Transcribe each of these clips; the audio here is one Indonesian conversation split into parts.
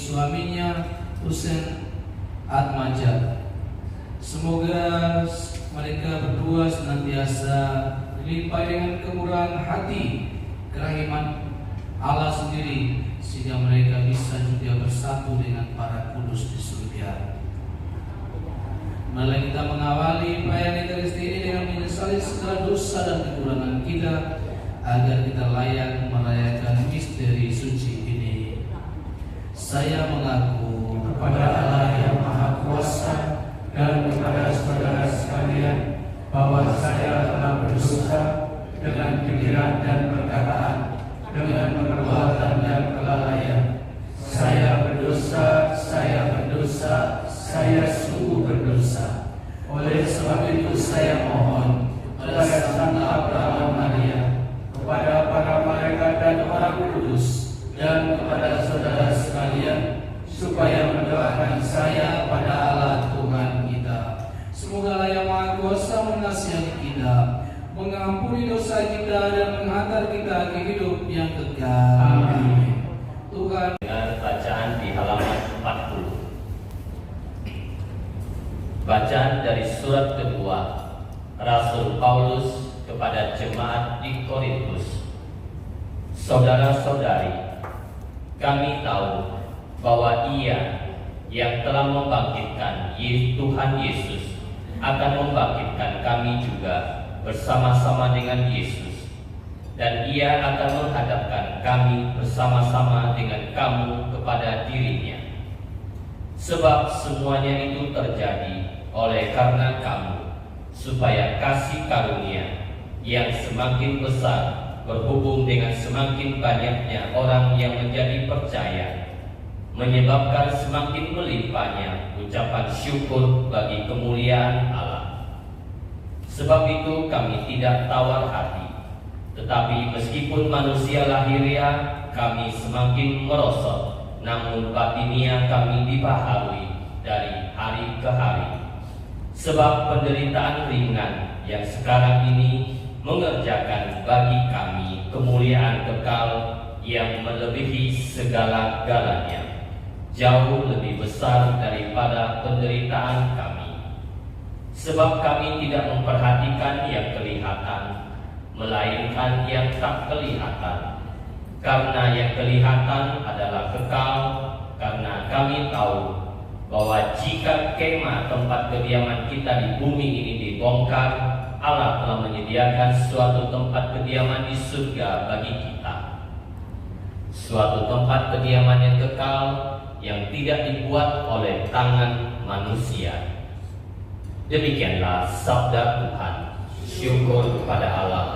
suaminya Husein Atmaja. Semoga mereka berdua senantiasa dilimpahi dengan kemurahan hati, kerahiman Allah sendiri, sehingga mereka bisa juga bersatu dengan para kudus di surga. Mari kita mengawali perayaan Ekaristi ini dengan menyesali segala dosa dan kekurangan kita, agar kita layak merayakan misteri suci ini. Saya mengaku kepada Allah yang Maha Kuasa dan kepada saudara sekalian bahwa saya telah berdosa dengan pikiran dan perkataan, dengan perbuatan dan kelalaian. Saya berdosa, saya sungguh berdosa. Oleh sebab itu saya mohon kepada Santa Abraham Maria, kepada para malaikat dan orang kudus, dan kepada saudara sekalian, supaya mendoakan saya pada Allah Tuhan kita. Semoga Allah yang Maha Kuasa menasihati kita, mengampuni dosa kita, dan menghantar kita ke hidup yang kekal. Amin. Tuhan. Dengan bacaan di halaman 40. Bacaan dari surat kedua Rasul Paulus kepada jemaat di Korintus. Saudara-saudari, kami tahu bahwa Ia yang telah membangkitkan Tuhan Yesus akan membangkitkan kami juga bersama-sama dengan Yesus, dan Ia akan menghadapkan kami bersama-sama dengan kamu kepada dirinya. Sebab semuanya itu terjadi oleh karena kamu, supaya kasih karunia yang semakin besar berhubung dengan semakin banyaknya orang yang menjadi percaya, menyebabkan semakin melimpahnya ucapan syukur bagi kemuliaan Allah. Sebab itu kami tidak tawar hati, tetapi meskipun manusia lahiriah kami semakin merosot, namun batinia kami dibaharui dari hari ke hari. Sebab penderitaan ringan yang sekarang ini mengerjakan bagi kami kemuliaan kekal yang melebihi segala-galanya, jauh lebih besar daripada penderitaan kami. Sebab kami tidak memperhatikan yang kelihatan, melainkan yang tak kelihatan. Karena yang kelihatan adalah kekal, karena kami tahu bahwa jika kemah tempat kediaman kita di bumi ini dibongkar, Allah telah menyediakan suatu tempat kediaman di surga bagi kita, suatu tempat kediaman yang kekal yang tidak dibuat oleh tangan manusia. Demikianlah sabda Tuhan. Syukur kepada Allah.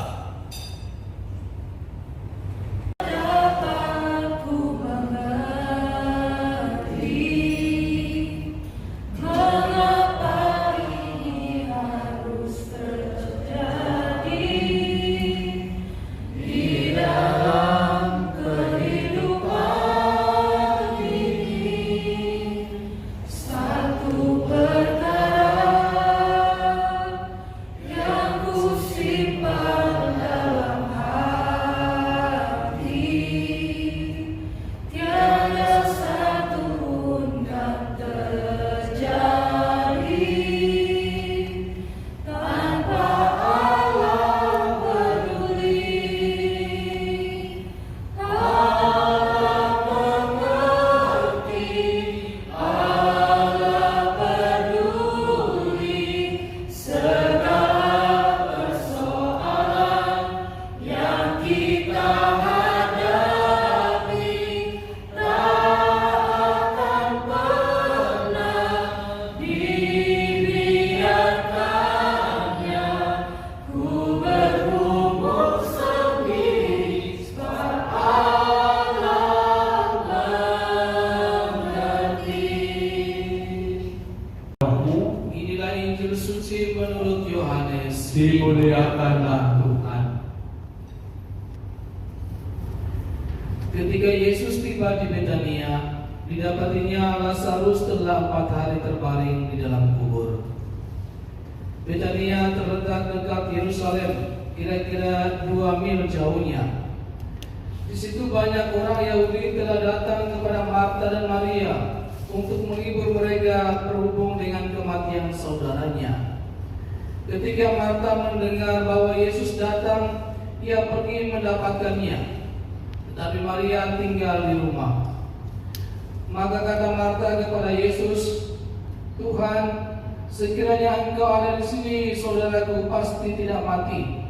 Dimuliakanlah Tuhan. Ketika Yesus tiba di Betania, didapatinya Lazarus telah 4 hari terbaring di dalam kubur. Betania terletak dekat Yerusalem, kira-kira 2 mil jauhnya. Di situ banyak orang Yahudi telah datang kepada Marta Marta dan Maria untuk menghibur mereka berhubung dengan kematian saudaranya. Ketika Marta mendengar bahwa Yesus datang, ia pergi mendapatkannya, tetapi Maria tinggal di rumah. Maka kata Marta kepada Yesus, "Tuhan, sekiranya Engkau ada di sini, saudaraku pasti tidak mati.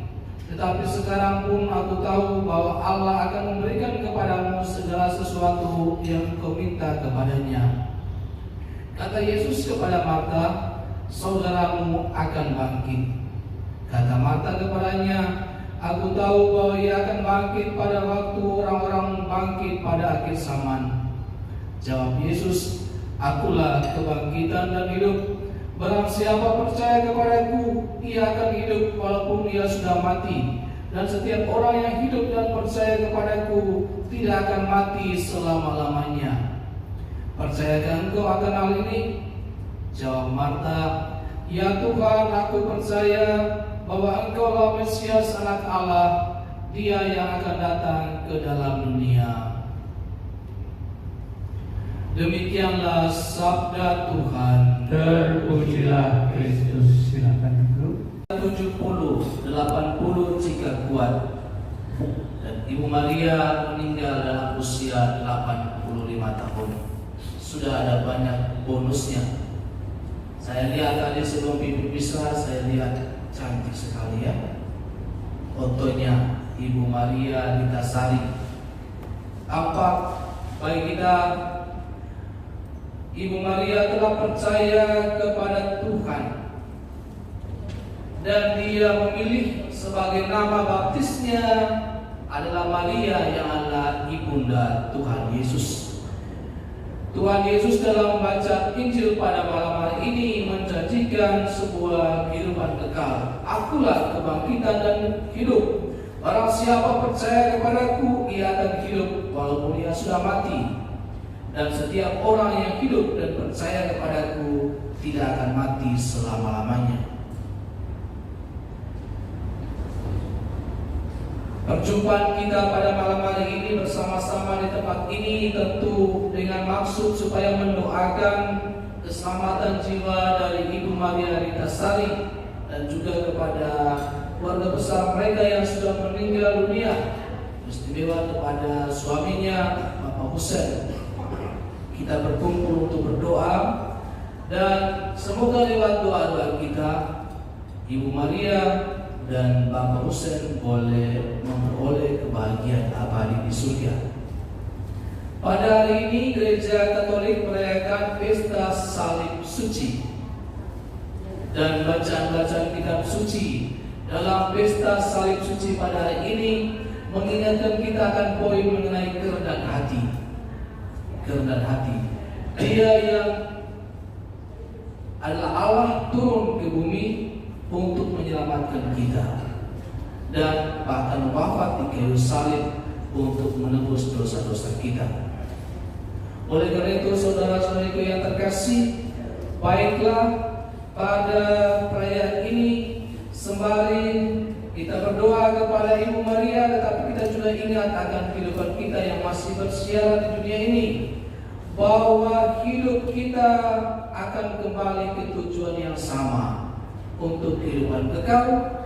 Tetapi sekarang pun aku tahu bahwa Allah akan memberikan kepadamu segala sesuatu yang Engkau minta kepadanya." Kata Yesus kepada Marta, "Saudaramu akan bangkit." Kata Marta kepadanya, "Aku tahu bahwa ia akan bangkit pada waktu orang-orang bangkit pada akhir zaman." Jawab Yesus, "Akulah kebangkitan dan hidup. Barang siapa percaya kepadaku, ia akan hidup walaupun ia sudah mati. Dan setiap orang yang hidup dan percaya kepadaku tidak akan mati selama-lamanya. Percayakah engkau akan hal ini?" Jawab Marta, "Ya Tuhan, aku percaya bahwa Engkaulah Mesias, Anak Allah, Dia yang akan datang ke dalam dunia." Demikianlah sabda Tuhan. Terpujilah Kristus. Silakan duduk. 70, 80 jika kuat. Dan Ibu Maria meninggal dalam usia 85 tahun. Sudah ada banyak bonusnya. Saya lihat tadi sebelum Ibu bisa, saya lihat cantik sekali ya. Fotonya Ibu Maria Ritasari. Apa bagi kita? Ibu Maria telah percaya kepada Tuhan dan dia memilih sebagai nama baptisnya adalah Maria yang adalah ibunda Tuhan Yesus. Tuhan Yesus dalam membaca Injil pada malam hari ini menjanjikan sebuah kehidupan kekal. "Akulah kebangkitan dan hidup. Barang siapa percaya kepadaku, ia akan hidup walaupun ia sudah mati. Dan setiap orang yang hidup dan percaya kepadaku tidak akan mati selama-lamanya." Perjumpaan kita pada malam hari ini bersama-sama di tempat ini tentu dengan maksud supaya mendoakan keselamatan jiwa dari Ibu Maria Ritasari dan juga kepada keluarga besar mereka yang sudah meninggal dunia, istimewa kepada suaminya Bapak Husen. Kita berkumpul untuk berdoa dan semoga lewat doa-doa kita Ibu Maria dan Bapak Husen boleh memperoleh kebahagiaan abadi di surga. Pada hari ini Gereja Katolik merayakan pesta Salib Suci dan bacaan-bacaan kitab suci dalam pesta Salib Suci pada hari ini mengingatkan kita akan poin mengenai kerendahan hati. Kerendahan hati. Dia yang adalah Allah turun ke bumi untuk menyelamatkan kita dan bahkan wafat di kayu salib untuk menebus dosa-dosa kita. Oleh karena itu, saudara-saudariku yang terkasih, baiklah pada perayaan ini sembari kita berdoa kepada Ibu Maria, tetapi kita juga ingat akan kehidupan kita yang masih bersiaran di dunia ini, bahwa hidup kita akan kembali ke tujuan yang sama, untuk kehidupan kekal.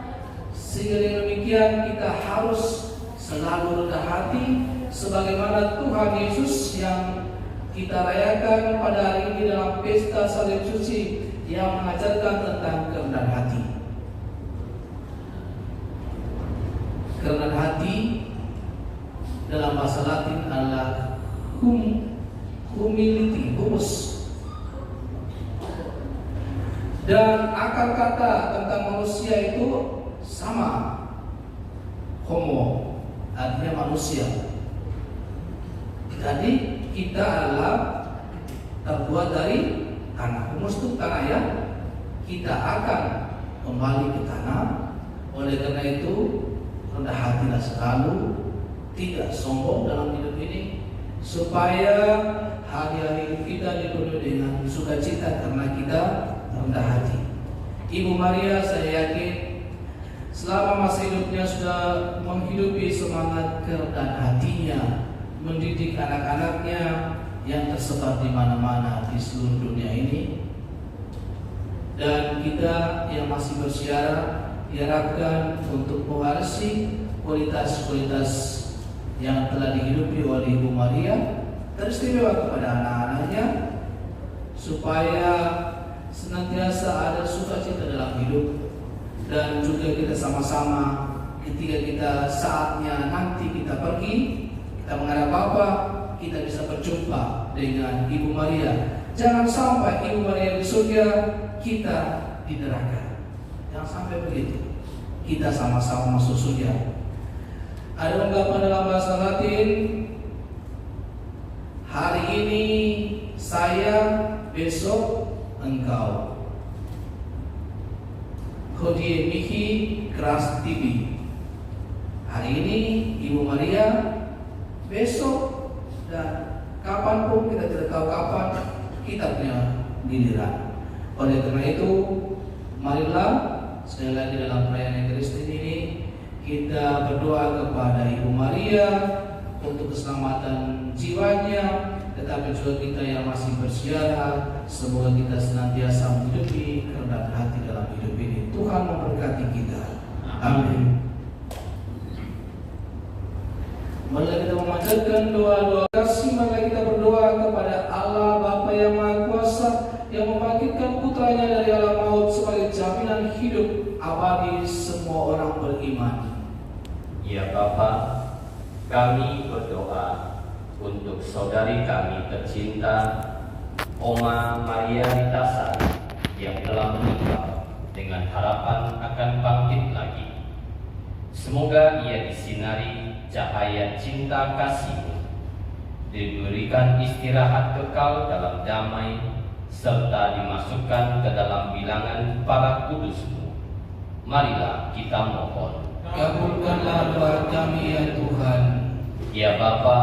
Sehingga dengan demikian kita harus selalu rendah hati sebagaimana Tuhan Yesus yang kita rayakan pada hari ini dalam pesta Salib Suci yang mengajarkan tentang kerendahan hati. Kerendahan hati dalam bahasa Latin adalah humility, humus. Dan akar kata tentang manusia itu sama, homo, artinya manusia. Jadi kita adalah terbuat dari tanah. Humus itu tanah ya. Kita akan kembali ke tanah. Oleh karena itu rendah hatilah selalu, tidak sombong dalam hidup ini, supaya hari-hari kita dipenuhi dengan sukacita karena kita rendah hati. Ibu Maria saya yakin selama masa hidupnya sudah menghidupi semangat kerendahan hatinya, mendidik anak-anaknya yang tersebar di mana-mana di seluruh dunia ini. Dan kita yang masih bersiara diharapkan untuk mewarisi kualitas-kualitas yang telah dihidupi oleh Ibu Maria, teristimewa kepada anak-anaknya, supaya senantiasa ada sukacita dalam hidup. Dan juga kita sama-sama ketika kita saatnya nanti kita pergi, kita menghadap Bapa, kita bisa berjumpa dengan Ibu Maria. Jangan sampai Ibu Maria di surga, kita di neraka. Jangan sampai begitu. Kita sama-sama masuk surga. Ada ungkapan dalam bahasa Latin, hari ini saya, besok engkau. Hodie mihi keras tibi. Hari ini Ibu Maria, besok dan kapanpun kita tidak tahu kapan kita punya giliran. Oleh karena itu, marilah sekali lagi dalam perayaan Ekaristi ini kita berdoa kepada Ibu Maria untuk keselamatan jiwanya, tetapi juga kita yang masih bersiara, semoga kita senantiasa menghidupi kerendahan hati dalam hidup ini. Tuhan memberkati kita. Amin. Marilah kita memanjatkan doa-doa kasih. Marilah kita berdoa kepada Allah Bapa yang Maha Kuasa, yang membangkitkan putranya dari alam maut sebagai jaminan hidup abadi semua orang beriman. Ya Bapa, kami berdoa untuk saudari kami tercinta Oma Maria Ritasari yang telah meninggal dengan harapan akan bangkit lagi. Semoga ia disinari cahaya cinta kasih-Mu, diberikan istirahat kekal dalam damai, serta dimasukkan ke dalam bilangan para kudus-Mu. Marilah kita mohon. Kabulkanlah doa kami ya Tuhan. Ya Bapa,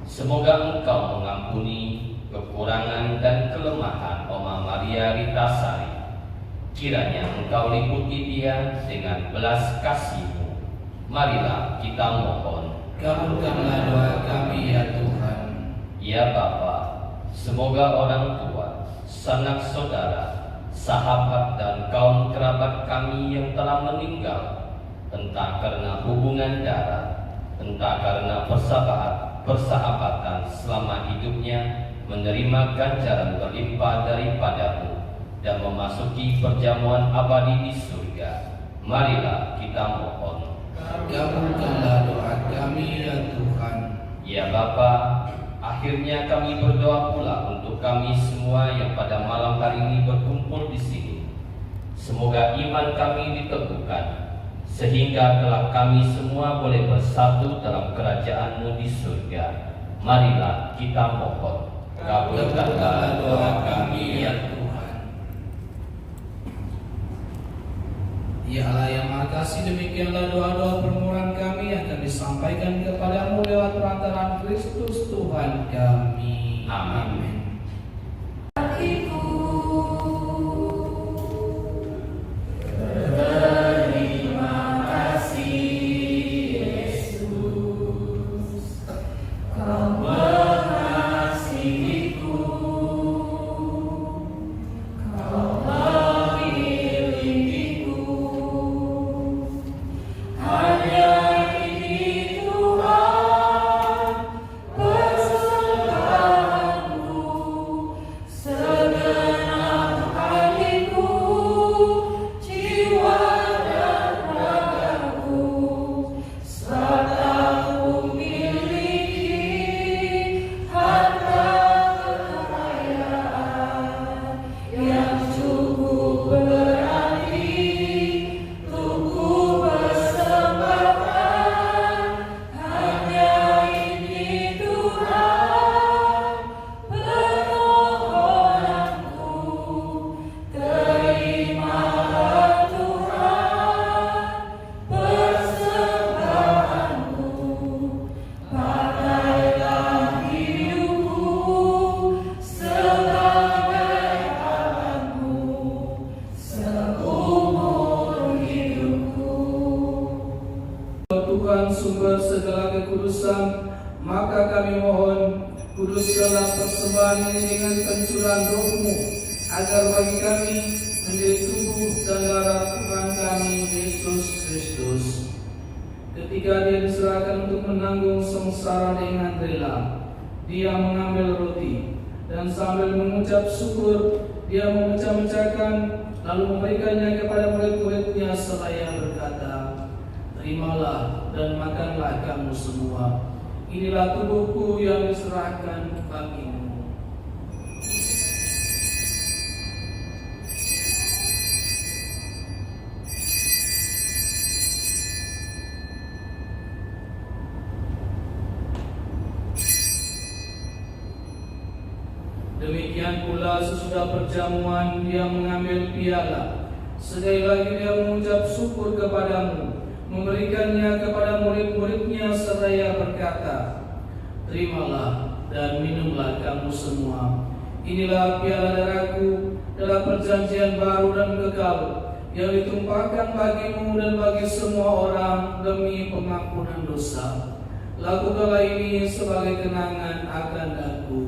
semoga Engkau mengampuni kekurangan dan kelemahan Oma Maria Ritasari. Kiranya Engkau liputi dia dengan belas kasih-Mu. Marilah kita mohon. Kabulkanlah doa kami ya Tuhan. Ya Bapa, semoga orang tua, sanak saudara, sahabat dan kaum kerabat kami yang telah meninggal, entah karena hubungan darah, entah karena persahabatan selama hidupnya, menerima ganjaran berlimpah daripada-Mu dan memasuki perjamuan abadi di surga. Marilah kita mohon. Kabulkanlah doa kami ya Tuhan. Ya Bapa, akhirnya kami berdoa pula untuk kami semua yang pada malam hari ini berkumpul di sini. Semoga iman kami diteguhkan, sehingga kelak kami semua boleh bersatu dalam kerajaan-Mu di surga. Marilah kita mohon. Kabulkanlah doa kami ya Tuhan. Ya Allah yang Maha Kasih, demikianlah doa-doa permohonan kami akan disampaikan kepadamu lewat perantaraan Kristus Tuhan kami. Amin. Kuduskanlah persembahan ini dengan pencurahan Roh-Mu, agar bagi kami menjadi tubuh dan darah Tuhan kami Yesus Kristus. Ketika Dia diserahkan untuk menanggung sengsara dengan rela, Dia mengambil roti dan sambil mengucap syukur, Dia memecah-mecahkan lalu memberikannya kepada murid-muridnya seraya berkata, "Terimalah dan makanlah kamu semua. Inilah tubuhku yang diserahkan bagimu." Demikian pula sesudah perjamuan Dia mengambil piala. Sekali lagi Dia mengucap syukur kepadamu, memberikannya kepada murid-muridnya seraya berkata, "Terimalah dan minumlah kamu semua. Inilah piala darahku dalam perjanjian baru dan kekal, yang ditumpahkan bagimu dan bagi semua orang demi pengampunan dosa. Lakukanlah ini sebagai kenangan akan aku."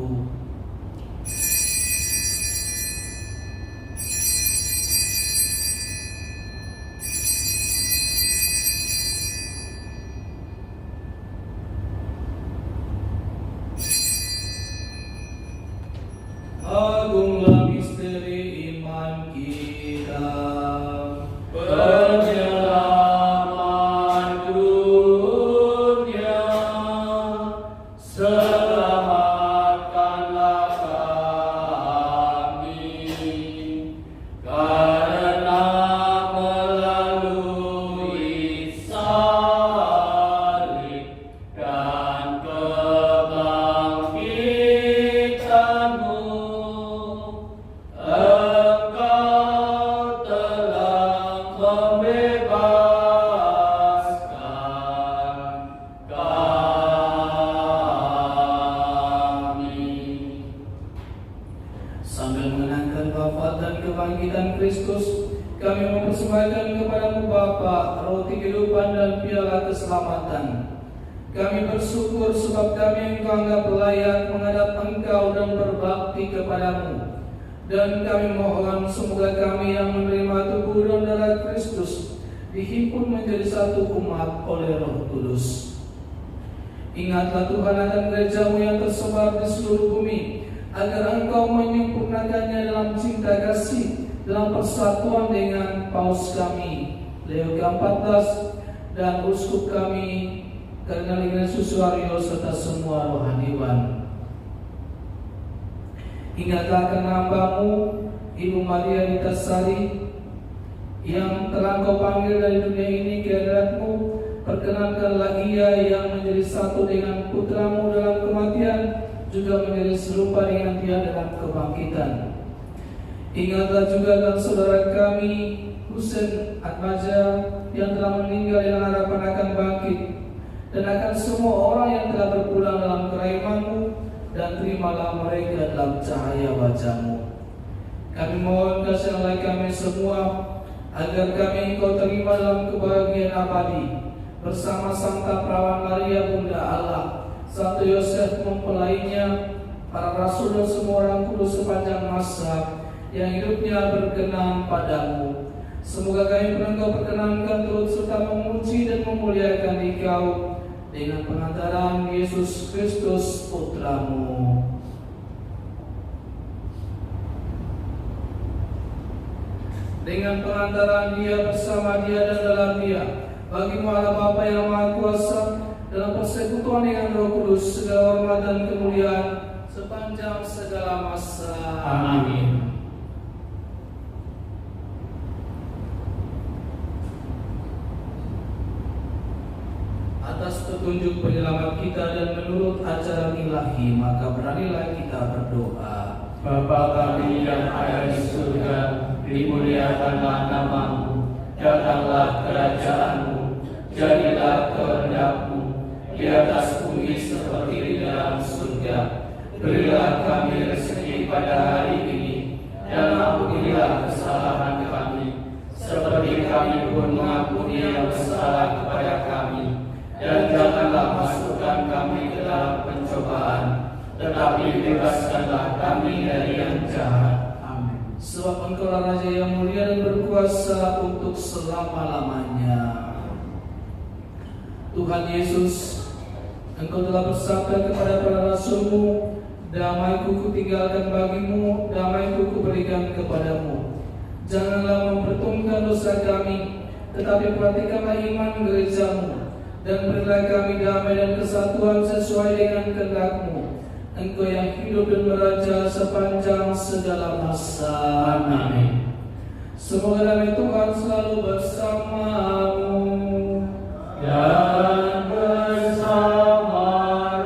Agunglah misteri iman kita. Penyelamat dunia, selamatkanlah kami, karena melalui salib dan kebangkitan-Mu, Engkau telah membebaskan kami. Sambil mengenangkan wafat dan kebangkitan Kristus, kami mempersembahkan kepada-Mu Bapa roti kehidupan dan piala keselamatan. Kami bersyukur sebab kami Engkau anggap layak menghadap Engkau dan berbakti kepada-Mu. Dan kami mohon semoga kami yang menerima tubuh dan darah Kristus dihimpun menjadi satu umat oleh Roh Kudus. Ingatlah Tuhan akan gereja-Mu yang tersebar di seluruh bumi, agar Engkau menyempurnakannya dalam cinta kasih, dalam persatuan dengan Paus kami Leo ke-14 dan Uskup kami Kardinal Ignatius Suaryo serta semua rohaniwan. Ingatlah akan hamba-Mu Ibu Maria Nitasari yang telah Engkau panggil dari dunia ini ke hadirat-Mu. Perkenankanlah ia yang menjadi satu dengan putra-Mu dalam kematian, juga menjadi serupa dengan Dia dalam kebangkitan. Ingatlah juga akan saudara kami Husein Atmaja yang telah meninggal dengan harapan akan bangkit, dan akan semua orang yang telah berpulang dalam kerajaan-Mu, dan terimalah mereka dalam cahaya wajah-Mu. Kami mohon kasihanlah kami semua, agar kami Engkau terima dalam kebahagiaan abadi bersama Santa Perawan Maria Bunda Allah, Santo Yosef mempelainya, para rasul dan semua orang kudus sepanjang masa yang hidupnya berkenan padamu. Semoga kami Engkau perkenankan turut serta memuji dan memuliakan Engkau dengan pengantaran Yesus Kristus Putra-Mu. Dengan pengantaran Dia, bersama Dia dan dalam Dia, bagi-Mu Allah Bapa yang Maha Kuasa, dalam persekutuan dengan Roh Kudus, segala hormat dan kemuliaan sepanjang segala masa. Amin. Atas petunjuk penyelamat kita dan menurut ajaran ilahi, maka beranilah kita berdoa. Bapa kami yang ada di surga, dimuliakanlah nama-Mu, datanglah kerajaan-Mu, jadilah kehendak-Mu di atas bumi seperti di dalam surga. Berilah kami rezeki pada hari ini, dan ampunilah kesalahan kami, seperti kami pun mengampuni yang bersalah kepada kami. Dan janganlah masukkan kami ke dalam pencobaan, tetapi bebaskanlah kami dari yang jahat. Amin. Sebab Engkaulah Raja yang mulia dan berkuasa untuk selama-lamanya. Tuhan Yesus, Engkau telah bersabda kepada para rasul-Mu, damai-Ku kutinggalkan bagimu, damai-Ku kuberikan kepadamu. Janganlah memperhitungkan dosa kami, tetapi perhatikanlah iman gereja-Mu, dan berilah kami damai dan kesatuan sesuai dengan kehendak-Mu. Engkau yang hidup dan meraja sepanjang segala masa. Amin. Semoga damai Tuhan selalu bersamamu Dan bersama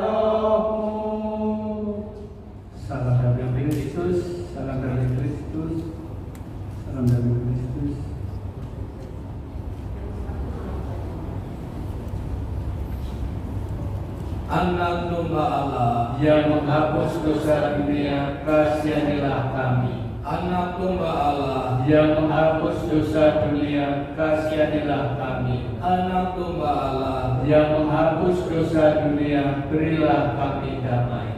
rohmu. Salam dari Kristus, salam dari Kristus, salam dari Kristus. Anak domba Allah, Yang menghapus dosa dunia, kasihanilah kami. Anak domba Allah, Yang menghapus dosa dunia, kasihanilah kami. Anak domba Allah, Yang menghapus dosa dunia, berilah kami damai.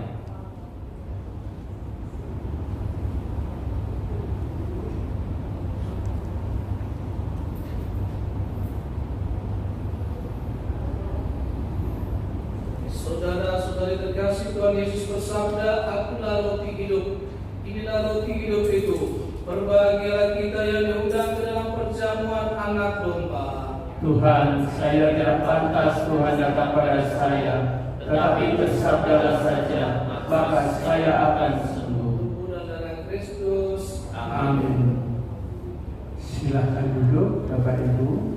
Saudara-saudari terkasih, Tuhan Yesus bersabda, Akulah roti hidup. Inilah roti hidup itu. Berbahagialah kita yang diundang ke dalam perjamuan anak domba. Tuhan, saya tidak pantas Tuhan datang pada saya, tetapi bersabdalah saja, maka saya akan sembuh. Tubuh dan darah Kristus. Amin. Silahkan duduk, Bapak Ibu.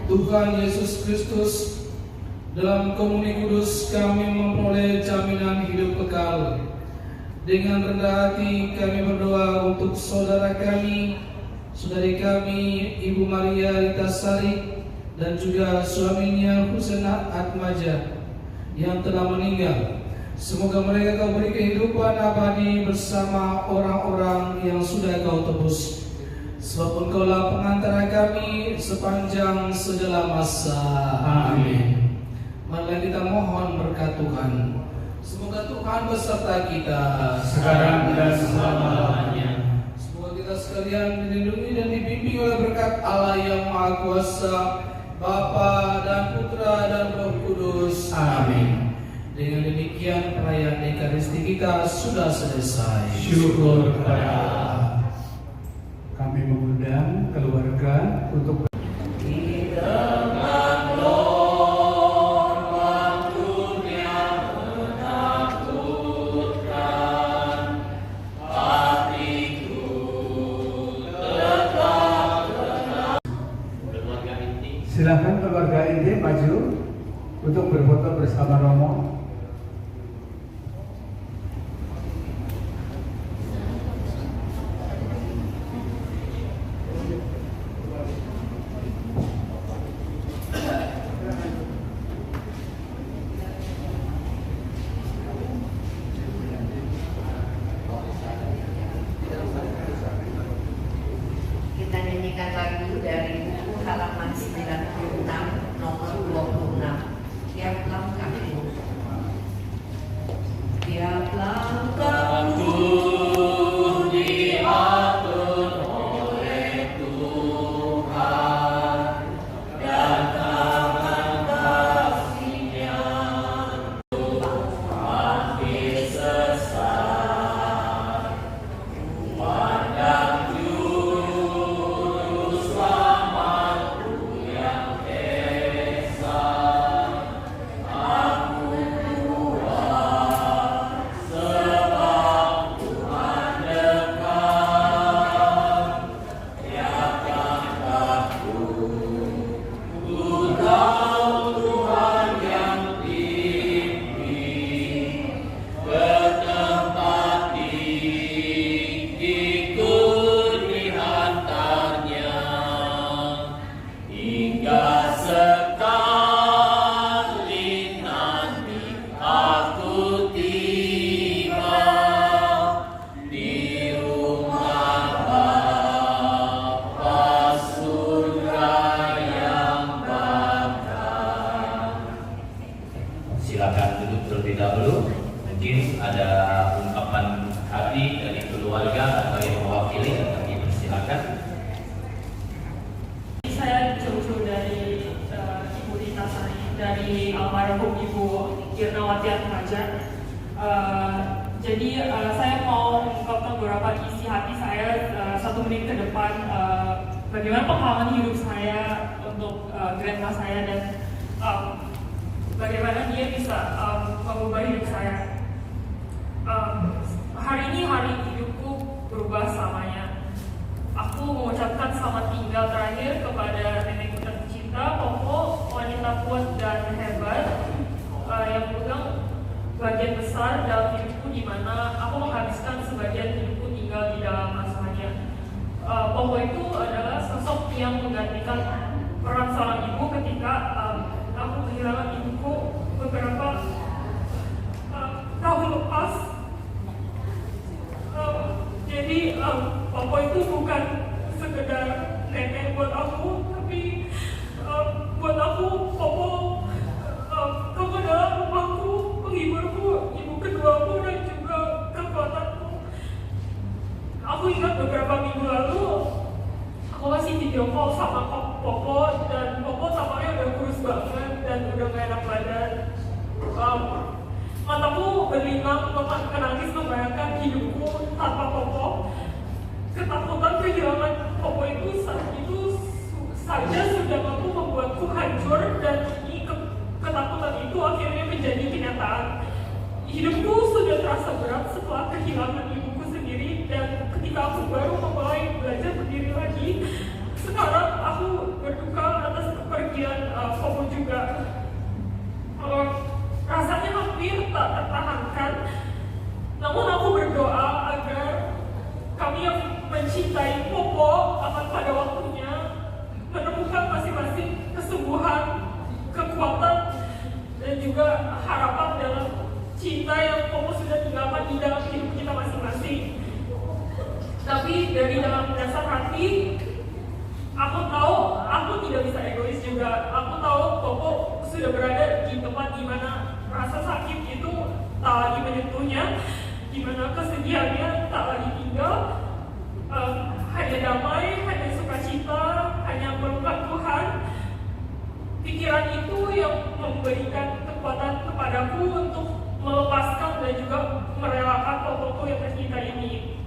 Tuhan Yesus Kristus, dalam komuni kudus kami memperoleh jaminan hidup kekal. Dengan rendah hati kami berdoa untuk saudara kami, saudari kami, Ibu Maria Rita Sari, dan juga suaminya Husena Atmaja yang telah meninggal. Semoga mereka Kau beri kehidupan abadi bersama orang-orang yang sudah Kau tebus. Sebab Engkaulah pengantara kami sepanjang segala masa. Amin. Marilah kita mohon berkat Tuhan. Semoga Tuhan beserta kita sekarang dan selama-lamanya. Semoga kita sekalian dilindungi dan dibimbing oleh berkat Allah yang Maha Kuasa, Bapa dan Putra dan Roh Kudus. Amin. Dengan demikian perayaan Ekaristi kita sudah selesai. Syukur kepada Allah. Kami mengundang keluarga untuk Hatiku telah Silakan keluarga inti maju untuk berfoto bersama Romo. Kita nyanyikan lagu dari buku halaman 96 nomor 26. Tiap langkahku, tiap langkahku diatur oleh Tuhan, dan tangan kasih-Nya hampir sesat. Pandang juru selamatku yang esa, aku kuat sebab Tuhan dekat. Tiap langkahku, ku tahu Tuhan yang pimpin ke tempat ikut dihantarnya, hingga sekali nanti aku tiba di rumah Bapa surga yang bakal. Silakan duduk terlebih dahulu. Mungkin ada ungkapan hati dari keluarga atau yang mewakili, kami persilakan. Saya cucu dari Ibu Rita Sari, dari almarhum Ibu Irnawati Atmaja. Jadi saya mau mengungkapkan beberapa isi hati saya 1 menit ke depan, bagaimana pengalaman hidup saya untuk grandma saya dan bagaimana dia bisa mengubah hidup saya. Hari ini hari hidupku berubah selamanya. Aku mengucapkan selamat tinggal terakhir kepada nenekku tercinta, Popo, wanita kuat dan hebat yang memegang bagian besar dalam hidupku, di mana aku menghabiskan sebagian hidupku tinggal di dalam asuhannya. Popo itu adalah sosok yang menggantikan peran seorang ibu ketika aku kehilangan ibuku beberapa tahun lepas. Jadi Popo itu bukan sekedar nenek buat aku, tapi buat aku Popo, kamu adalah rumahku, penghiburku, ibu keduaku dan juga kekuatanku. Aku ingat beberapa minggu lalu aku masih video call sama Popo, dan Popo tampaknya udah kurus banget dan udah gak enak badan. Mataku berlinang, menangis membayangkan hidupku tanpa Popo. Ketakutan kehilangan Popo itu saat itu saja sudah mampu membuatku hancur, dan ini ketakutan itu akhirnya menjadi kenyataan. Hidupku sudah terasa berat setelah kehilangan ibuku sendiri, dan ketika aku baru memulai belajar berdiri lagi, sekarang aku berduka atas kepergian Popo juga. Rasanya hampir tak tertahankan, namun aku berdoa agar kami yang mencintai Popo akan pada waktunya menemukan masing-masing kesembuhan, kekuatan, dan juga harapan dalam cinta yang Popo sudah tinggalkan di dalam hidup kita masing-masing. Tapi dari dalam dasar hati, aku tahu aku tidak bisa egois juga. Aku tahu Popo sudah berada di tempat di mana rasa sakit itu tak lagi menyentuhnya, di mana kesedihannya tak lagi tinggal, hanya damai, hanya sukacita, hanya melukat Tuhan. Pikiran itu yang memberikan kekuatan kepadaku untuk melepaskan dan juga merelakan Popo yang tercinta ini.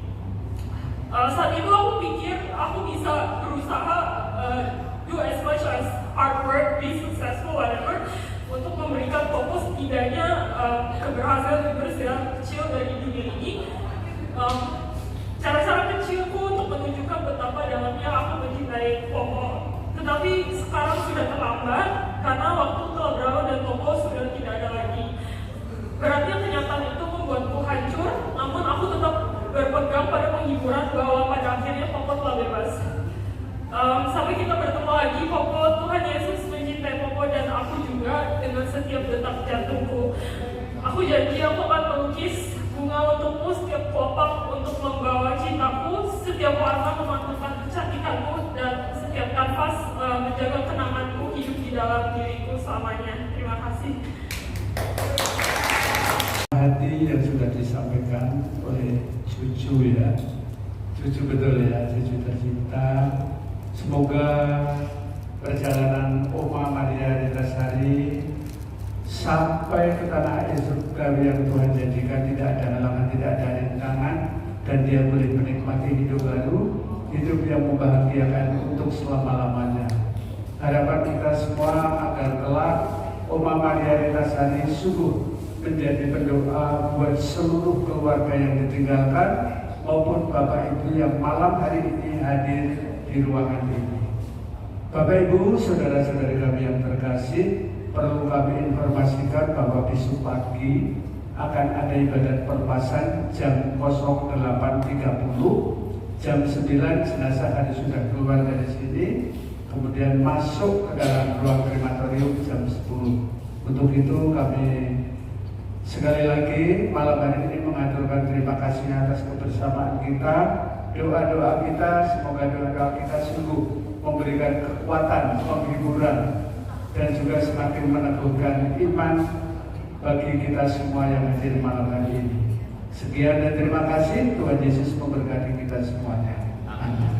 Saat itu aku pikir aku bisa berusaha do as much as hard work, be successful, whatever, untuk memberikan Popo setidaknya keberhasilan kecil dari dunia ini. Cara-cara kecilku untuk menunjukkan betapa dalamnya aku mencintai Popo. Tetapi sekarang sudah sudah terlambat karena waktu telah berlalu dan toko sudah tidak ada lagi. Beratnya kenyataan itu membuatku hancur, namun aku tetap berpegang pada penghiburan bahwa pada akhirnya Popo telah bebas. Sampai kita bertemu lagi, Popo, Tuhan Yesus mencintai Popo dan aku juga dengan setiap detak jantungku. Aku janji aku akan melukis bunga untukmu setiap kelopak untuk membawa cintaku, setiap warna memantulkan kecantikanmu, dan setiap kanvas menjaga kenanganku hidup di dalam diriku selamanya. Terima kasih. Hati yang sudah disampaikan oleh cucu ya, cucu betul ya, cucu tercinta. Semoga perjalanan Oma Maria Ritasari sampai ke tanah air surga yang Tuhan jadikan tidak ada halangan, tidak ada rintangan, dan dia boleh menikmati hidup baru, hidup yang membahagiakan untuk selama-lamanya. Harapan kita semua agar kelak Oma Maria Ritasari sungguh menjadi pendoa buat seluruh keluarga yang ditinggalkan maupun Bapak Ibu yang malam hari ini hadir di ruangan ini. Bapak Ibu, saudara-saudari kami yang terkasih, perlu kami informasikan bahwa besok pagi akan ada ibadat perpasan jam 08.30, jam 9 jenazah harus sudah keluar dari sini, kemudian masuk ke dalam ruang krematorium jam 10. Untuk itu kami sekali lagi malam hari ini mengaturkan terima kasih atas kebersamaan kita, doa-doa kita, semoga doa-doa kita sungguh memberikan kekuatan, penghiburan, dan juga semakin meneguhkan iman bagi kita semua yang hadir malam hari ini. Sekian dan terima kasih. Tuhan Yesus memberkati kita semuanya. Amin.